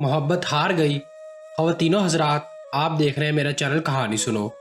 मोहब्बत हार गई। ख़वातीनो हज़रात, आप देख रहे हैं मेरा चैनल कहानी सुनो।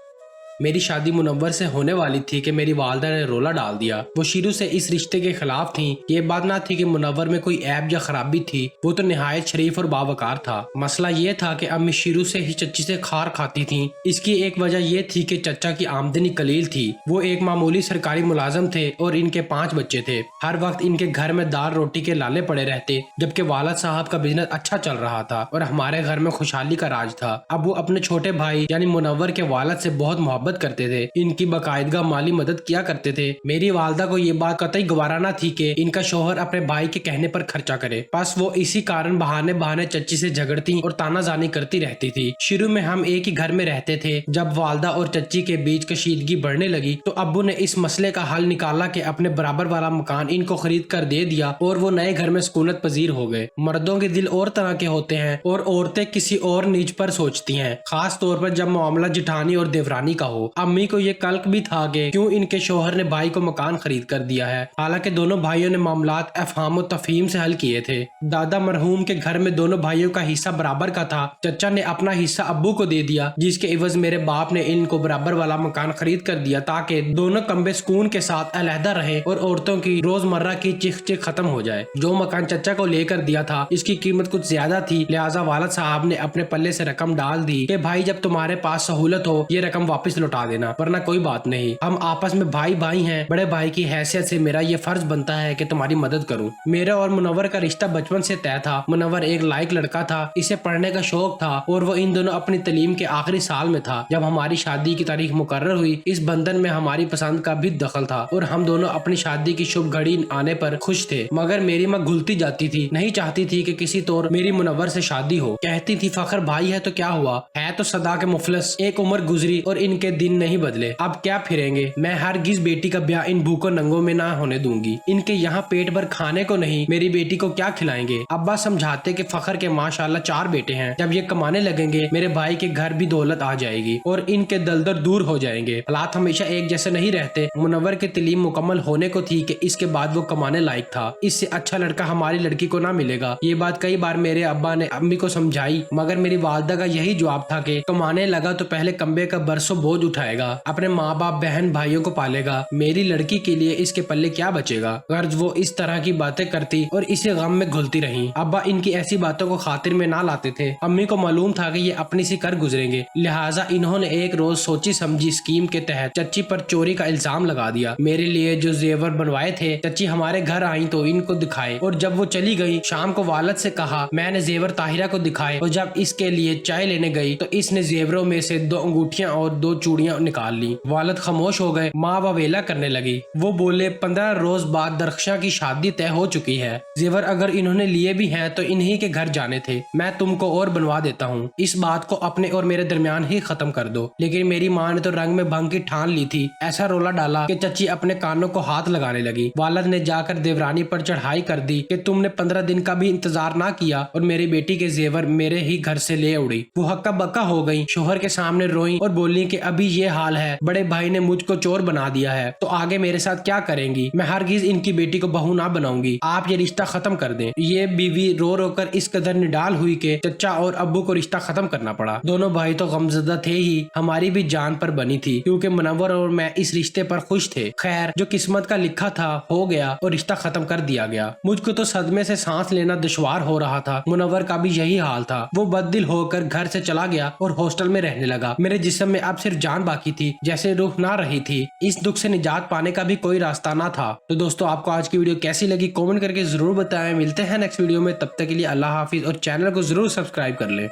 मेरी शादी मुनव्वर से होने वाली थी कि मेरी वालदा ने रोला डाल दिया। वो शुरू से इस रिश्ते के खिलाफ थी। ये बात ना थी कि मुनव्वर में कोई ऐब या खराबी थी, वो तो निहायत शरीफ और बावकार था। मसला ये था कि अम्मी शुरू से ही चच्ची से खार खाती थी। इसकी एक वजह ये थी कि चचा की आमदनी कलील थी। वो एक मामूली सरकारी मुलाजम थे और इनके 5 बच्चे थे। हर वक्त इनके घर में दाल रोटी के लाले पड़े रहते, जबकि वालिद साहब का बिजनेस अच्छा चल रहा था और हमारे घर में खुशहाली का राज था। अब वो अपने छोटे भाई यानी मुनव्वर के वालिद से बहुत मोहब्बत करते थे, इनकी बाकायदगा माली मदद किया करते थे। मेरी वालदा को ये बात कतई गवारा न थी कि इनका शोहर अपने भाई के कहने पर खर्चा करे। बस वो इसी कारण बहाने बहाने चच्ची से झगड़ती और तानाजानी करती रहती थी। शुरू में हम एक ही घर में रहते थे। जब वालदा और चच्ची के बीच कशीदगी बढ़ने लगी तो अब्बू ने इस मसले का हल निकाला कि अपने बराबर वाला मकान इनको खरीद कर दे दिया और वो नए घर में सुकूनत पजीर हो गए। मर्दों के दिल और तरह के होते हैं और औरतें किसी और नीच पर सोचती हैं, खास तौर पर जब मामला जिठानी और देवरानी का हो। अम्मी को ये कल्क भी था कि क्यों इनके शोहर ने भाई को मकान खरीद कर दिया है, हालांकि दोनों भाइयों ने मामलात अफहाम और तफहीम से हल किए थे। दादा मरहूम के घर में दोनों भाइयों का हिस्सा बराबर का था। चचा ने अपना हिस्सा अब्बू को दे दिया, जिसके इवज मेरे बाप ने इनको बराबर वाला मकान खरीद कर दिया ताकि दोनों कम्बे सुकून के साथ अलहदा रहे और औरतों की रोजमर्रा की चिख चिख खत्म हो जाए। जो मकान चचा को लेकर दिया था इसकी कीमत कुछ ज्यादा थी, लिहाजा वालिद साहब ने अपने पल्ले से रकम डाल दी कि भाई जब तुम्हारे पास सहूलत हो ये रकम वापस लौटा देना, वरना कोई बात नहीं। हम आपस में भाई भाई हैं। बड़े भाई की हैसियत से मेरा ये फर्ज बनता है कि तुम्हारी मदद करूं। मेरा और मुनव्वर का रिश्ता बचपन से तय था। मुनव्वर एक लायक लड़का था, इसे पढ़ने का शौक था और वो इन दोनों अपनी तालीम के आखिरी साल में था जब हमारी शादी की तारीख मुकर्रर हुई। इस बंधन में हमारी पसंद का भी दखल था और हम दोनों अपनी शादी की शुभ घड़ी आने पर खुश थे। मगर मेरी माँ घुलती जाती थी, नहीं चाहती थी कि किसी तौर मेरी मुनव्वर से शादी हो। कहती थी फखर भाई है तो क्या हुआ, है तो सदा के मुफलस। एक उम्र गुजरी और इनके दिन नहीं बदले, अब क्या फिरेंगे। मैं हरगिज बेटी का ब्याह इन भूखों नंगों में ना होने दूंगी। इनके यहाँ पेट भर खाने को नहीं, मेरी बेटी को क्या खिलाएंगे। अब्बा समझाते कि फखर के माशाल्लाह 4 बेटे हैं, जब ये कमाने लगेंगे मेरे भाई के घर भी दौलत आ जाएगी और इनके दलदल दूर हो जाएंगे। हालात हमेशा एक जैसे नहीं रहते। मुनव्वर की तालीम मुकम्मल होने को थी कि इसके बाद वो कमाने लायक था। इससे अच्छा लड़का हमारी लड़की को ना मिलेगा। ये बात कई बार मेरे अब्बा ने अम्मी को समझाई, मगर मेरी वालदा का यही जवाब था कि कमाने लगा तो पहले कम्बे का बरसों बोझ उठाएगा, अपने माँ बाप बहन भाइयों को पालेगा, मेरी लड़की के लिए इसके पल्ले क्या बचेगा। गर्ज वो इस तरह की बातें करती और इसे गम में घुलती रही। अब्बा इनकी ऐसी बातों को खातिर में ना लाते थे। अम्मी को मालूम था कि ये अपनी सी कर गुजरेंगे, लिहाजा इन्होंने एक रोज सोची समझी स्कीम के तहत चच्ची पर चोरी का इल्जाम लगा दिया। मेरे लिए जो जेवर बनवाए थे चच्ची हमारे घर आई तो इनको दिखाए और जब वो चली गई शाम को वालिद से कहा मैंने जेवर ताहिरा को दिखाए और जब इसके लिए चाय लेने गई तो इसने जेवरों में से 2 अंगूठियां और 2 चूड़ियां निकाल ली। वालिद खामोश हो गए, माँ ववेला करने लगी। वो बोले 15 रोज बाद दरख्शा की शादी तय हो चुकी है, जेवर अगर इन्होंने लिए भी हैं तो इन्हीं के घर जाने थे, मैं तुमको और बनवा देता हूँ। इस बात को अपने और मेरे दरमियान ही खत्म कर दो। लेकिन मेरी माँ ने तो रंग में भंग की ठान ली थी। ऐसा रोला डाला कि चच्ची अपने कानों को हाथ लगाने लगी। वालिद ने जाकर देवरानी पर चढ़ाई कर दी कि तुमने 15 दिन का भी इंतजार ना किया और मेरी बेटी के जेवर मेरे ही घर से ले उड़ी। वो हक्का बक्का हो गई, शोहर के सामने रोई और बोली कि अभी ये हाल है, बड़े भाई ने मुझको चोर बना दिया है तो आगे मेरे साथ क्या करेंगी। मैं हरगिज इनकी बेटी को बहू ना बनाऊंगी, आप ये रिश्ता खत्म कर दें। ये बीवी रो रो कर इस कदर निडाल हुई कि चचा और अब्बू को रिश्ता खत्म करना पड़ा। दोनों भाई तो गमजदा थे ही, हमारी भी जान पर बनी थी क्योंकि मुनव्वर और मैं इस रिश्ते पर खुश थे। खैर जो किस्मत का लिखा था हो गया और रिश्ता खत्म कर दिया गया। मुझको तो सदमे से सांस लेना दुश्वार हो रहा था। मुनव्वर का भी यही हाल था। वो बददिल होकर घर से चला गया और हॉस्टल में रहने लगा। मेरे जिस्म में अब सिर्फ जान बाकी थी, जैसे रूह ना रही थी। इस दुख से निजात पाने का भी कोई रास्ता ना था। तो दोस्तों आपको आज की वीडियो कैसी लगी कमेंट करके जरूर बताएं। मिलते हैं नेक्स्ट वीडियो में, तब तक के लिए अल्लाह हाफिज और चैनल को जरूर सब्सक्राइब कर लें।